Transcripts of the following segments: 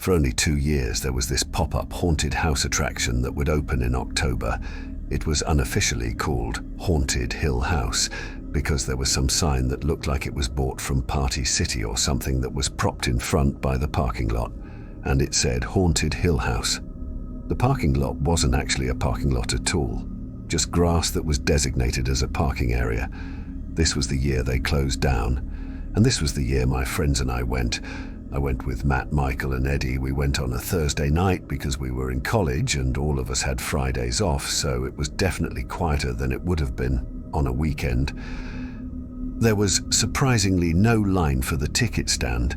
For only 2 years, there was this pop-up haunted house attraction that would open in October. It was unofficially called Haunted Hill House because there was some sign that looked like it was bought from Party City or something that was propped in front by the parking lot, and it said Haunted Hill House. The parking lot wasn't actually a parking lot at all, just grass that was designated as a parking area. This was the year they closed down, and this was the year my friends and I went. I went with Matt, Michael, and Eddie. We went on a Thursday night because we were in college and all of us had Fridays off, so it was definitely quieter than it would have been on a weekend. There was surprisingly no line for the ticket stand,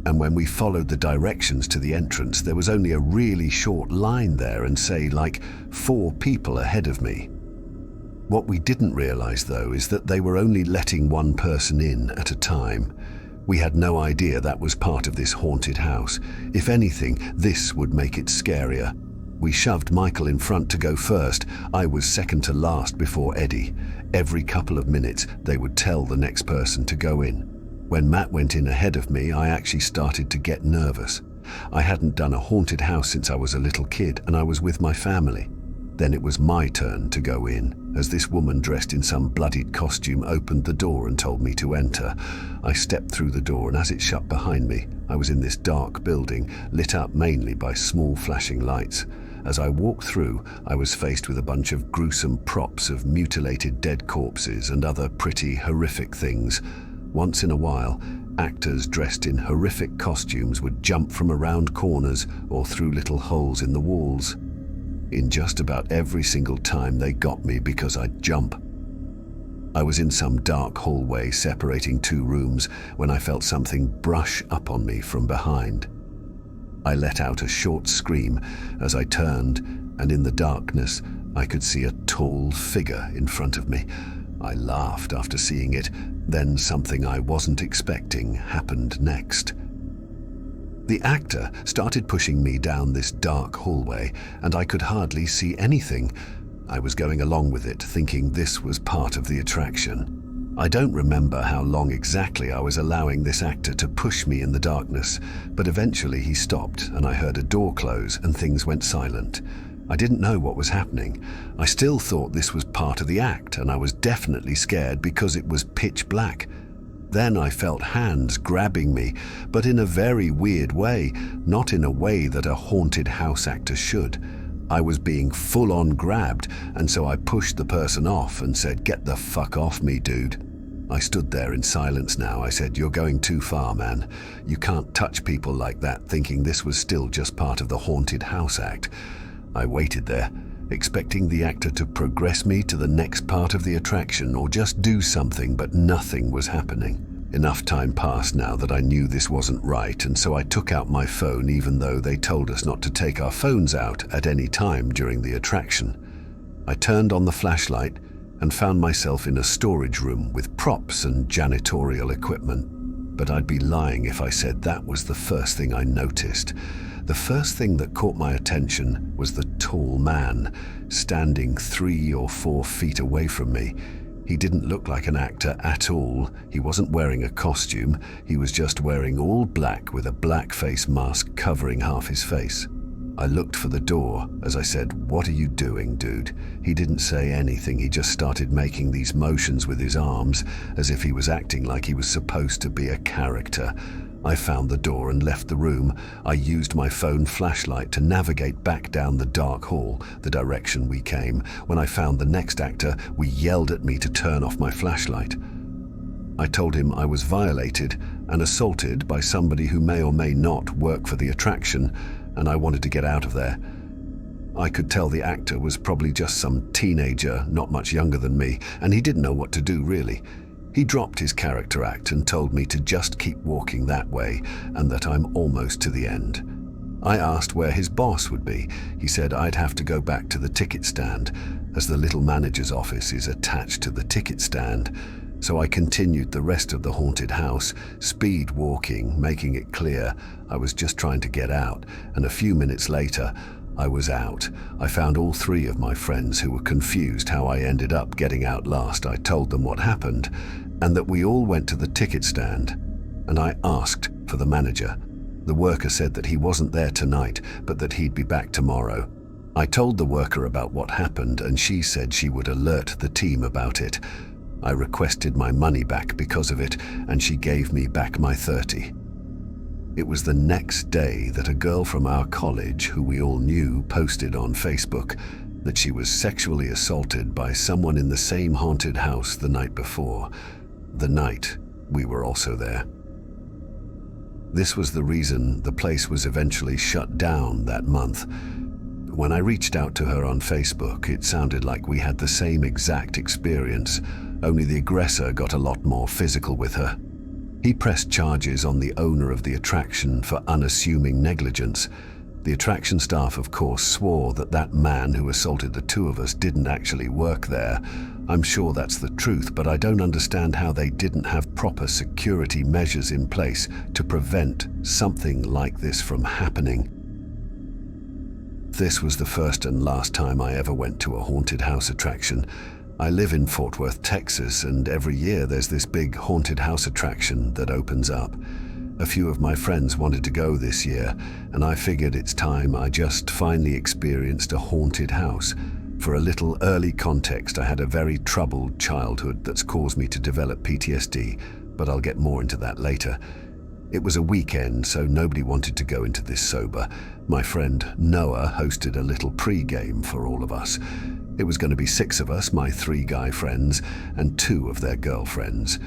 and when we followed the directions to the entrance, there was only a really short line there and say like 4 people ahead of me. What we didn't realize though is that they were only letting one person in at a time. We had no idea that was part of this haunted house. If anything, this would make it scarier. We shoved Michael in front to go first. I was second to last before Eddie. Every couple of minutes, they would tell the next person to go in. When Matt went in ahead of me, I actually started to get nervous. I hadn't done a haunted house since I was a little kid, and I was with my family. Then it was my turn to go in, as this woman dressed in some bloodied costume opened the door and told me to enter. I stepped through the door, and as it shut behind me, I was in this dark building, lit up mainly by small flashing lights. As I walked through, I was faced with a bunch of gruesome props of mutilated dead corpses and other pretty horrific things. Once in a while, actors dressed in horrific costumes would jump from around corners or through little holes in the walls. In just about every single time they got me because I'd jump. I was in some dark hallway separating 2 rooms when I felt something brush up on me from behind. I let out a short scream as I turned, and in the darkness I could see a tall figure in front of me. I laughed after seeing it, then something I wasn't expecting happened next. The actor started pushing me down this dark hallway, and I could hardly see anything. I was going along with it, thinking this was part of the attraction. I don't remember how long exactly I was allowing this actor to push me in the darkness, but eventually he stopped and I heard a door close and things went silent. I didn't know what was happening. I still thought this was part of the act, and I was definitely scared because it was pitch black. Then I felt hands grabbing me, but in a very weird way, not in a way that a haunted house actor should. I was being full-on grabbed, and so I pushed the person off and said, "Get the fuck off me, dude." I stood there in silence now. I said, "You're going too far, man. You can't touch people like that," thinking this was still just part of the haunted house act. I waited there, expecting the actor to progress me to the next part of the attraction or just do something, but nothing was happening. Enough time passed now that I knew this wasn't right, and so I took out my phone even though they told us not to take our phones out at any time during the attraction. I turned on the flashlight and found myself in a storage room with props and janitorial equipment. But I'd be lying if I said that was the first thing I noticed. The first thing that caught my attention was the tall man standing 3 or 4 feet away from me. He didn't look like an actor at all. He wasn't wearing a costume. He was just wearing all black with a black face mask covering half his face. I looked for the door as I said, "What are you doing, dude?" He didn't say anything. He just started making these motions with his arms as if he was acting like he was supposed to be a character. I found the door and left the room. I used my phone flashlight to navigate back down the dark hall, the direction we came. When I found the next actor, we yelled at me to turn off my flashlight. I told him I was violated and assaulted by somebody who may or may not work for the attraction, and I wanted to get out of there. I could tell the actor was probably just some teenager, not much younger than me, and he didn't know what to do really. He dropped his character act and told me to just keep walking that way and that I'm almost to the end. I asked where his boss would be. He said I'd have to go back to the ticket stand, as the little manager's office is attached to the ticket stand. So I continued the rest of the haunted house, speed walking, making it clear I was just trying to get out, and a few minutes later, I was out. I found all 3 of my friends who were confused how I ended up getting out last. I told them what happened, and that we all went to the ticket stand, and I asked for the manager. The worker said that he wasn't there tonight, but that he'd be back tomorrow. I told the worker about what happened, and she said she would alert the team about it. I requested my money back because of it, and she gave me back my 30. It was the next day that a girl from our college, who we all knew, posted on Facebook that she was sexually assaulted by someone in the same haunted house the night before, the night we were also there. This was the reason the place was eventually shut down that month. When I reached out to her on Facebook, it sounded like we had the same exact experience, only the aggressor got a lot more physical with her. He pressed charges on the owner of the attraction for unassuming negligence. The attraction staff, of course, swore that that man who assaulted the two of us didn't actually work there. I'm sure that's the truth, but I don't understand how they didn't have proper security measures in place to prevent something like this from happening. This was the first and last time I ever went to a haunted house attraction. I live in Fort Worth, Texas, and every year there's this big haunted house attraction that opens up. A few of my friends wanted to go this year, and I figured it's time I just finally experienced a haunted house. For a little early context, I had a very troubled childhood that's caused me to develop PTSD, but I'll get more into that later. It was a weekend, so nobody wanted to go into this sober. My friend Noah hosted a little pre-game for all of us. It was going to be 6 of us, my 3 guy friends, and 2 of their girlfriends.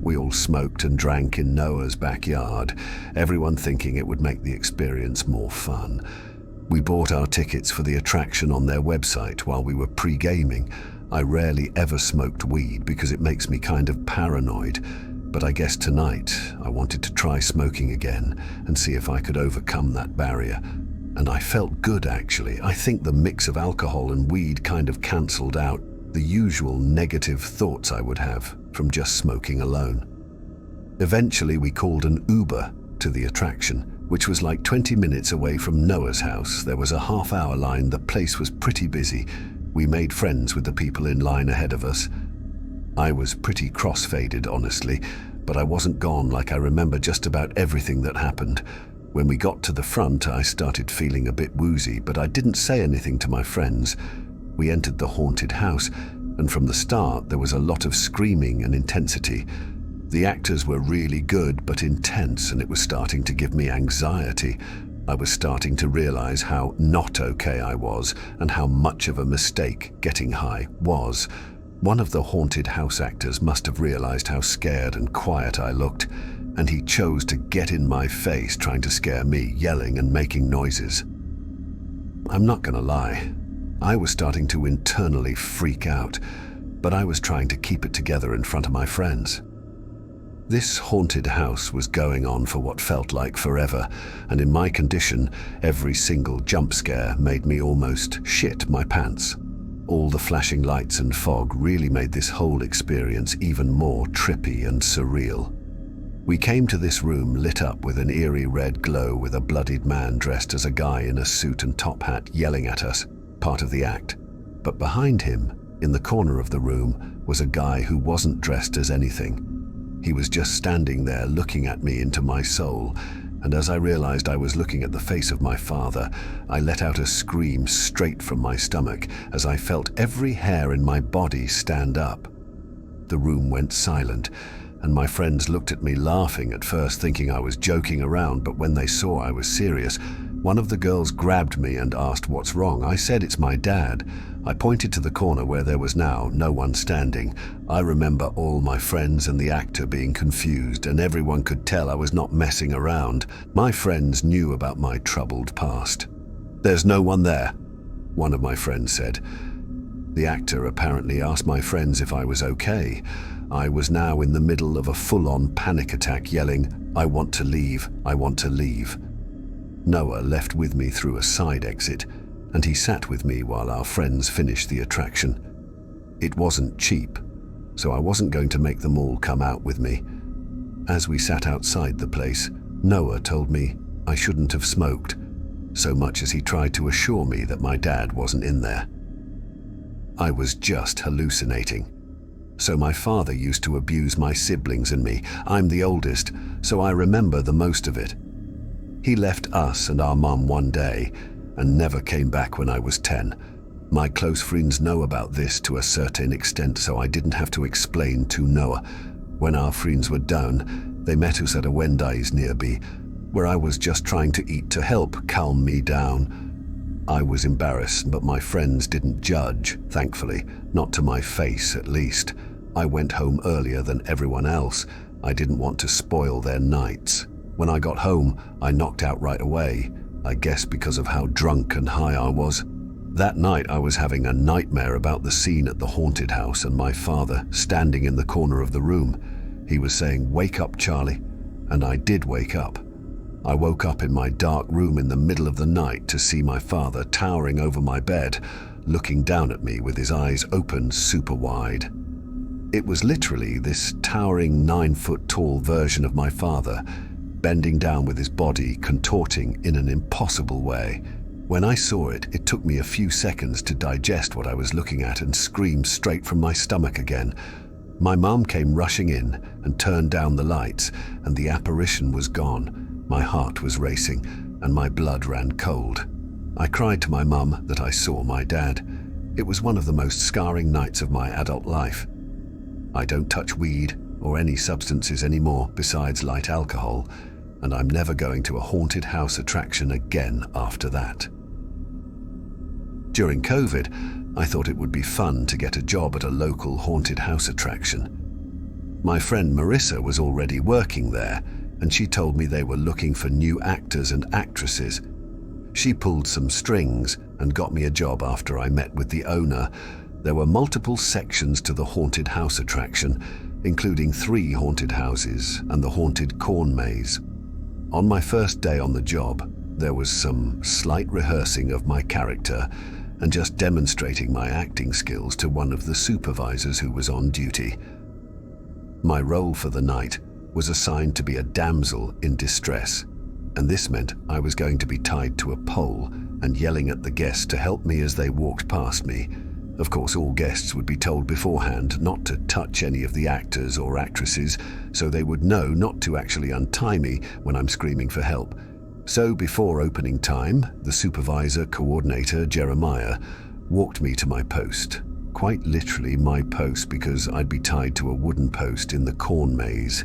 We all smoked and drank in Noah's backyard, everyone thinking it would make the experience more fun. We bought our tickets for the attraction on their website while we were pre-gaming. I rarely ever smoked weed because it makes me kind of paranoid, but I guess tonight I wanted to try smoking again and see if I could overcome that barrier. And I felt good, actually. I think the mix of alcohol and weed kind of cancelled out the usual negative thoughts I would have from just smoking alone. Eventually, we called an Uber to the attraction, which was like 20 minutes away from Noah's house. There was a half-hour line. The place was pretty busy. We made friends with the people in line ahead of us. I was pretty cross-faded, honestly, but I wasn't gone. Like, I remember just about everything that happened. When we got to the front, I started feeling a bit woozy, but I didn't say anything to my friends. We entered the haunted house, and from the start there was a lot of screaming and intensity. The actors were really good but intense, and it was starting to give me anxiety. I was starting to realize how not okay I was and how much of a mistake getting high was. One of the haunted house actors must have realized how scared and quiet I looked, and he chose to get in my face trying to scare me, yelling and making noises. I'm not gonna lie, I was starting to internally freak out, but I was trying to keep it together in front of my friends. This haunted house was going on for what felt like forever, and in my condition, every single jump scare made me almost shit my pants. All the flashing lights and fog really made this whole experience even more trippy and surreal. We came to this room lit up with an eerie red glow with a bloodied man dressed as a guy in a suit and top hat yelling at us, part of the act. But behind him, in the corner of the room, was a guy who wasn't dressed as anything. He was just standing there looking at me into my soul, and as I realized I was looking at the face of my father, I let out a scream straight from my stomach as I felt every hair in my body stand up. The room went silent, and my friends looked at me laughing at first, thinking I was joking around, but when they saw I was serious, one of the girls grabbed me and asked what's wrong. I said it's my dad. I pointed to the corner where there was now no one standing. I remember all my friends and the actor being confused, and everyone could tell I was not messing around. My friends knew about my troubled past. "There's no one there," one of my friends said. The actor apparently asked my friends if I was okay. I was now in the middle of a full-on panic attack, yelling, "I want to leave, I want to leave." Noah left with me through a side exit, and he sat with me while our friends finished the attraction. It wasn't cheap, so I wasn't going to make them all come out with me. As we sat outside the place, Noah told me I shouldn't have smoked, so much as he tried to assure me that my dad wasn't in there. I was just hallucinating. So my father used to abuse my siblings and me. I'm the oldest, so I remember the most of it. He left us and our mum one day and never came back when I was 10. My close friends know about this to a certain extent, so I didn't have to explain to Noah. When our friends were down, they met us at a Wendy's nearby, where I was just trying to eat to help calm me down. I was embarrassed, but my friends didn't judge, thankfully, not to my face at least. I went home earlier than everyone else. I didn't want to spoil their nights. When I got home, I knocked out right away, I guess because of how drunk and high I was. That night I was having a nightmare about the scene at the haunted house and my father standing in the corner of the room. He was saying, "Wake up, Charlie," and I did wake up. I woke up in my dark room in the middle of the night to see my father towering over my bed, looking down at me with his eyes open super wide. It was literally this towering 9-foot-tall version of my father, bending down with his body, contorting in an impossible way. When I saw it, it took me a few seconds to digest what I was looking at and scream straight from my stomach again. My mum came rushing in and turned down the lights, and the apparition was gone. My heart was racing, and my blood ran cold. I cried to my mum that I saw my dad. It was one of the most scarring nights of my adult life. I don't touch weed or any substances anymore besides light alcohol, and I'm never going to a haunted house attraction again after that. During COVID, I thought it would be fun to get a job at a local haunted house attraction. My friend Marissa was already working there, and she told me they were looking for new actors and actresses. She pulled some strings and got me a job after I met with the owner. There were multiple sections to the haunted house attraction, including 3 haunted houses and the haunted corn maze. On my first day on the job, there was some slight rehearsing of my character and just demonstrating my acting skills to one of the supervisors who was on duty. My role for the night was assigned to be a damsel in distress, and this meant I was going to be tied to a pole and yelling at the guests to help me as they walked past me. Of course, all guests would be told beforehand not to touch any of the actors or actresses, so they would know not to actually untie me when I'm screaming for help. So before opening time, the supervisor coordinator, Jeremiah, walked me to my post. Quite literally my post, because I'd be tied to a wooden post in the corn maze.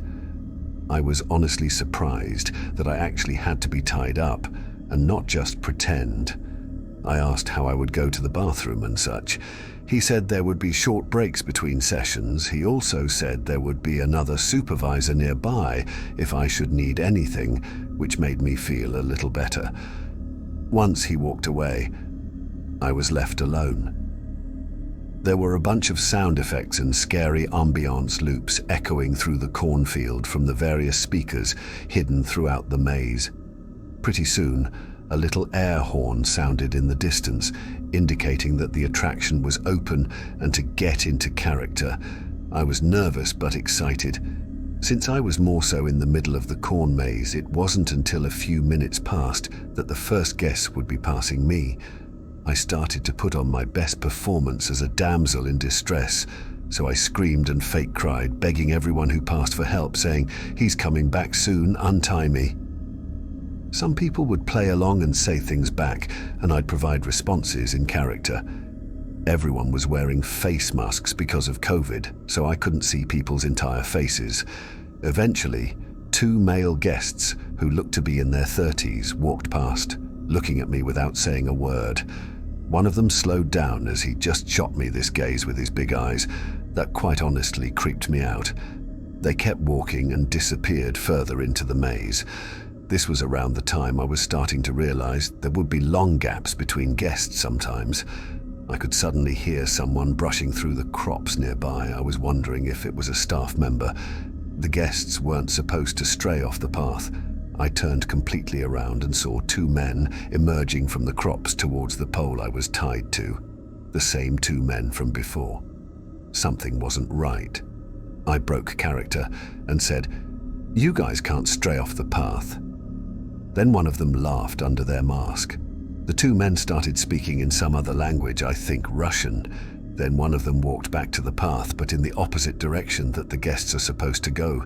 I was honestly surprised that I actually had to be tied up and not just pretend. I asked how I would go to the bathroom and such. He said there would be short breaks between sessions. He also said there would be another supervisor nearby if I should need anything, which made me feel a little better. Once he walked away, I was left alone. There were a bunch of sound effects and scary ambiance loops echoing through the cornfield from the various speakers hidden throughout the maze. Pretty soon, a little air horn sounded in the distance, indicating that the attraction was open and to get into character. I was nervous but excited. Since I was more so in the middle of the corn maze, it wasn't until a few minutes passed that the first guest would be passing me. I started to put on my best performance as a damsel in distress, so I screamed and fake cried, begging everyone who passed for help, saying, "He's coming back soon, untie me." Some people would play along and say things back, and I'd provide responses in character. Everyone was wearing face masks because of COVID, so I couldn't see people's entire faces. Eventually, 2 male guests who looked to be in their 30s walked past, looking at me without saying a word. One of them slowed down as he just shot me this gaze with his big eyes. That quite honestly creeped me out. They kept walking and disappeared further into the maze. This was around the time I was starting to realize there would be long gaps between guests sometimes. I could suddenly hear someone brushing through the crops nearby. I was wondering if it was a staff member. The guests weren't supposed to stray off the path. I turned completely around and saw 2 men emerging from the crops towards the pole I was tied to. The same 2 men from before. Something wasn't right. I broke character and said, "You guys can't stray off the path." Then one of them laughed under their mask. The 2 men started speaking in some other language, I think Russian. Then one of them walked back to the path, but in the opposite direction that the guests are supposed to go.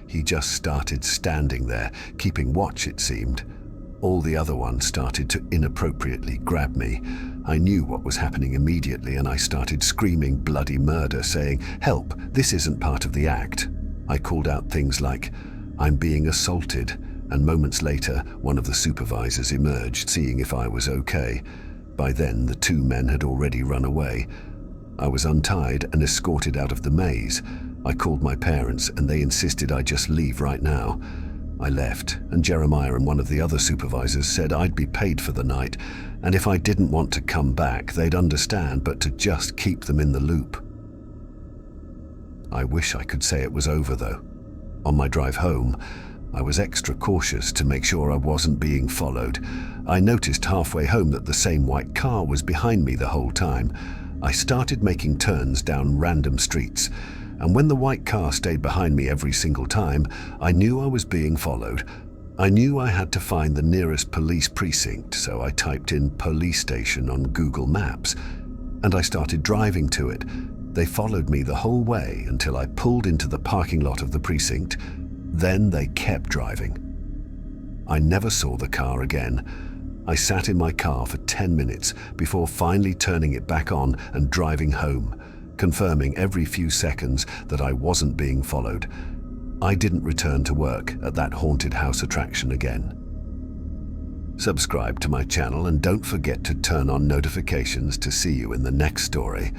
He just started standing there, keeping watch it seemed. All the other ones started to inappropriately grab me. I knew what was happening immediately, and I started screaming bloody murder, saying, "Help, this isn't part of the act." I called out things like, "I'm being assaulted," and moments later, one of the supervisors emerged, seeing if I was okay. By then, the two men had already run away. I was untied and escorted out of the maze. I called my parents, and they insisted I just leave right now. I left, and Jeremiah and one of the other supervisors said I'd be paid for the night, and if I didn't want to come back, they'd understand, but to just keep them in the loop. I wish I could say it was over, though. On my drive home, I was extra cautious to make sure I wasn't being followed. I noticed halfway home that the same white car was behind me the whole time. I started making turns down random streets, and when the white car stayed behind me every single time, I knew I was being followed. I knew I had to find the nearest police precinct, so I typed in police station on Google Maps, and I started driving to it. They followed me the whole way until I pulled into the parking lot of the precinct. Then they kept driving. I never saw the car again. I sat in my car for 10 minutes before finally turning it back on and driving home, confirming every few seconds that I wasn't being followed. I didn't return to work at that haunted house attraction again. Subscribe to my channel and don't forget to turn on notifications to see you in the next story.